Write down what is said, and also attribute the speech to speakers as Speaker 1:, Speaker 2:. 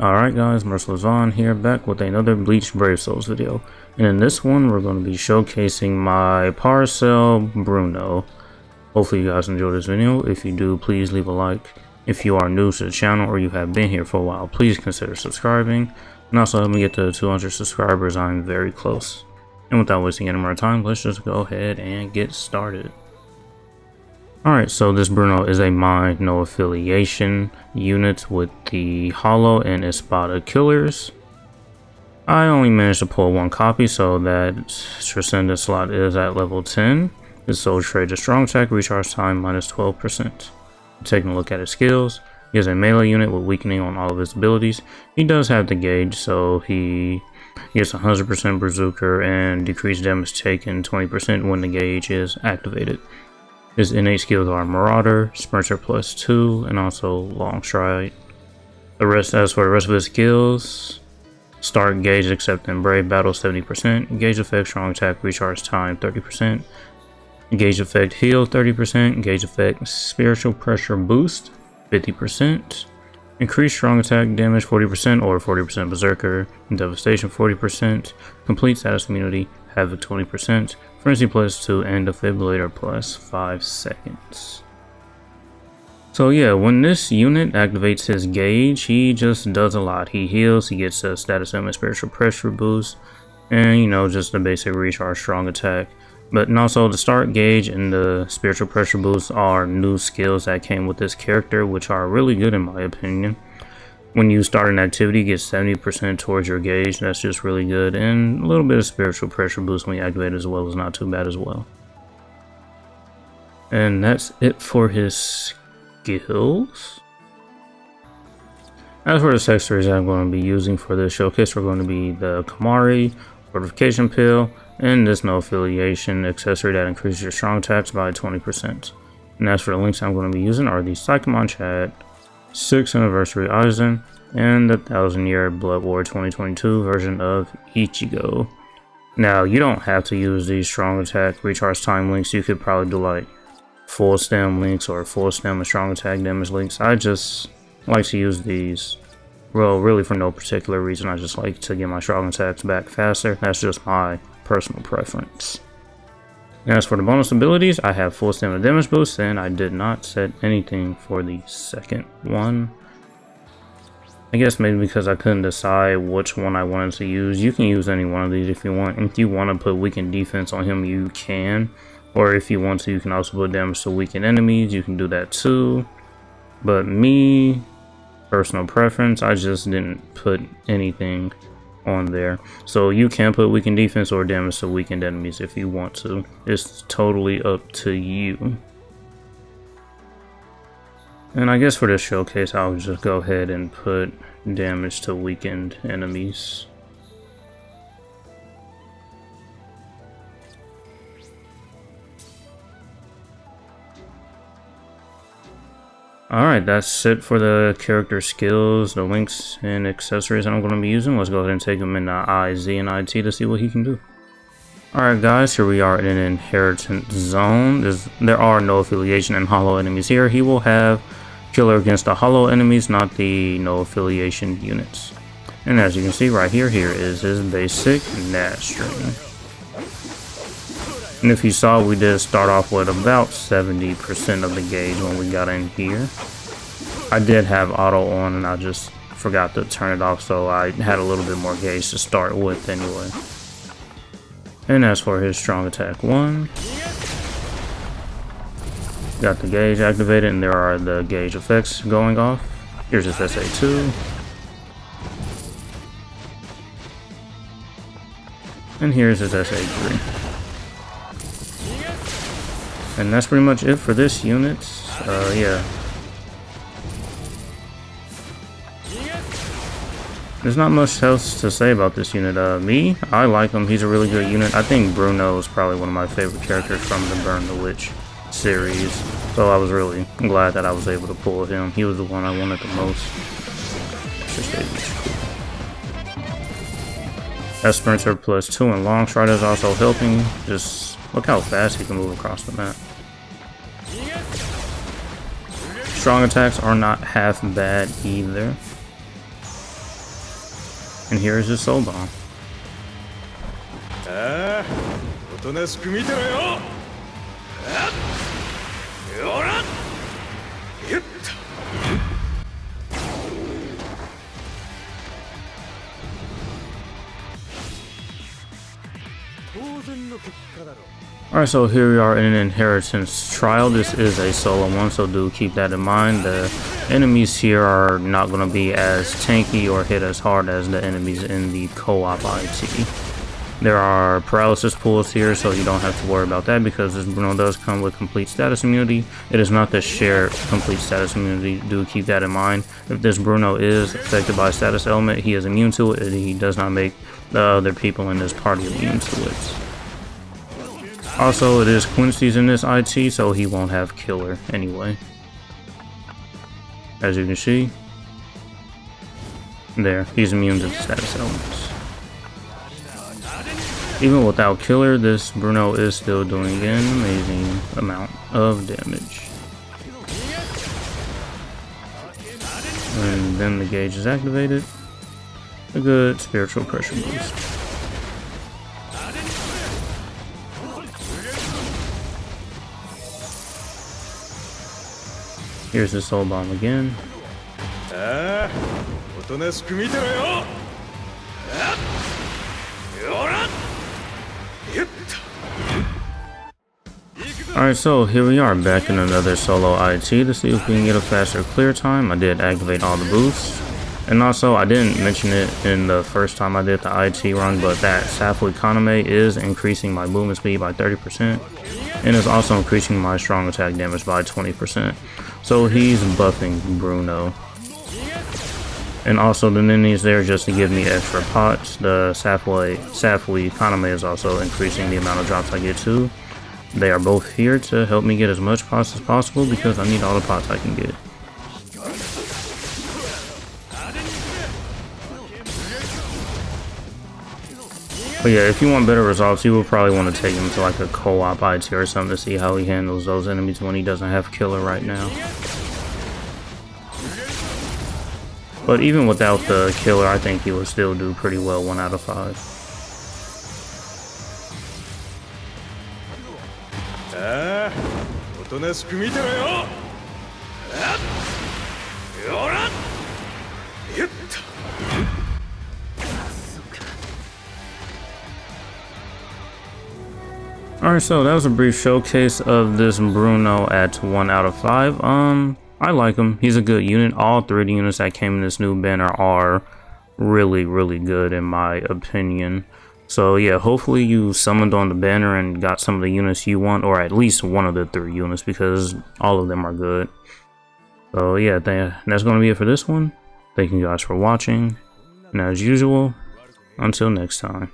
Speaker 1: Alright guys, Merciless Vaughn here, back with another Bleach Brave Souls video. And in this one, we're going to be showcasing my Parasol Bruno. Hopefully you guys enjoy this video. If you do, please leave a like. If you are new to the channel or you have been here for a while, please consider subscribing. And also help me get to 200 subscribers, I'm very close. And without wasting any more time, let's just go ahead and get started. Alright, so this Bruno is a mind no affiliation unit with the Hollow and Espada killers. I only managed to pull one copy, so that Transcendent slot is at level 10. His soul trade is strong attack, recharge time minus 12%. Taking a look at his skills, he is a melee unit with weakening on all of his abilities. He does have the gauge, so he gets 100% berserker and decreased damage taken 20% when the gauge is activated. His innate skills are Marauder, Sprinter +2, and also Long Stride. As for the rest of his skills, start gauge except in Brave Battle 70%, gauge effect strong attack recharge time 30%, gauge effect heal 30%, gauge effect spiritual pressure boost 50%, increase strong attack damage 40% or 40% berserker, devastation 40%, complete status immunity, havoc 20%, frenzy +2, and defibrillator +5 seconds. So yeah, when this unit activates his gauge, he just does a lot. He heals, he gets a status element spiritual pressure boost, and just the basic recharge strong attack. But also the start gauge and the spiritual pressure boost are new skills that came with this character, which are really good in my opinion. When you start an activity, get 70% towards your gauge. That's just really good, and a little bit of spiritual pressure boost when you activate it as well is not too bad as well. And that's it for his skills. As for the accessories I'm going to be using for this showcase, we're going to be the Kamari Fortification Pill and this no affiliation accessory that increases your strong attacks by 20%. And as for the links I'm going to be using are the Psychomon Chat, 6th Anniversary Aizen, and the 1000-Year Blood War 2022 version of Ichigo. Now, you don't have to use these strong attack recharge time links. You could probably do like full stem links or full stem and strong attack damage links. I just like to use these, well, really for no particular reason. I just like to get my strong attacks back faster. That's just my personal preference. As for the bonus abilities, I have full stamina damage boost, and I did not set anything for the second one. I guess maybe because I couldn't decide which one I wanted to use. You can use any one of these if you want. If you want to put weakened defense on him, you can. Or if you want to, you can also put damage to weakened enemies. You can do that too. But me, personal preference, I just didn't put anything on there. So you can put weakened defense or damage to weakened enemies if you want to. It's totally up to you. And I guess for this showcase, I'll just go ahead and put damage to weakened enemies. Alright, that's it for the character skills, the links, and accessories that I'm going to be using. Let's go ahead and take him into IZ and IT to see what he can do. Alright guys, here we are in an inheritance zone. There are no affiliation and hollow enemies here. He will have killer against the hollow enemies, not the no affiliation units. And as you can see right here, here is his basic nat string. And if you saw, we did start off with about 70% of the gauge when we got in here. I did have auto on and I just forgot to turn it off, so I had a little bit more gauge to start with anyway. And as for his strong attack 1, got the gauge activated, and there are the gauge effects going off. Here's his SA2. And here's his SA3. And that's pretty much it for this unit. Yeah. There's not much else to say about this unit. I like him. He's a really good unit. I think Bruno is probably one of my favorite characters from the Burn the Witch series. So I was really glad that I was able to pull him. He was the one I wanted the most. That Sprinter +2 and Long Stride is also helping. Just look how fast he can move across the map. Strong attacks are not half bad either. And here is his soul bomb. Alright, so here we are in an inheritance trial. This is a solo one, so do keep that in mind. The enemies here are not going to be as tanky or hit as hard as the enemies in the co-op IT. There are paralysis pools here, so you don't have to worry about that because this Bruno does come with complete status immunity. It is not the shared complete status immunity. Do keep that in mind. If this Bruno is affected by a status element, he is immune to it, and he does not make the other people in this party immune to it. Also, it is Quincy's in this IT, so he won't have killer anyway. As you can see, there, he's immune to the status elements. Even without killer, this Bruno is still doing an amazing amount of damage. And then the gauge is activated. A good spiritual pressure boost. Here's the soul bomb again. Alright, so here we are back in another solo IT to see if we can get a faster clear time. I did activate all the boosts. And also, I didn't mention it in the first time I did the IT run, but that Safui Kaname is increasing my movement speed by 30%. And is also increasing my strong attack damage by 20%. So he's buffing Bruno. And also the ninjas there just to give me extra pots. The Safui Kaname is also increasing the amount of drops I get too. They are both here to help me get as much pots as possible because I need all the pots I can get. But yeah, if you want better results, you will probably want to take him to like a co-op IT or something to see how he handles those enemies when he doesn't have killer right now. But even without the killer, I think he will still do pretty well 1 out of 5. Alright, so that was a brief showcase of this Bruno at 1 out of 5. I like him. He's a good unit. All 3 of the units that came in this new banner are really, really good in my opinion. So yeah, hopefully you summoned on the banner and got some of the units you want, or at least one of the 3 units, because all of them are good. So yeah, that's going to be it for this one. Thank you guys for watching, and as usual, until next time.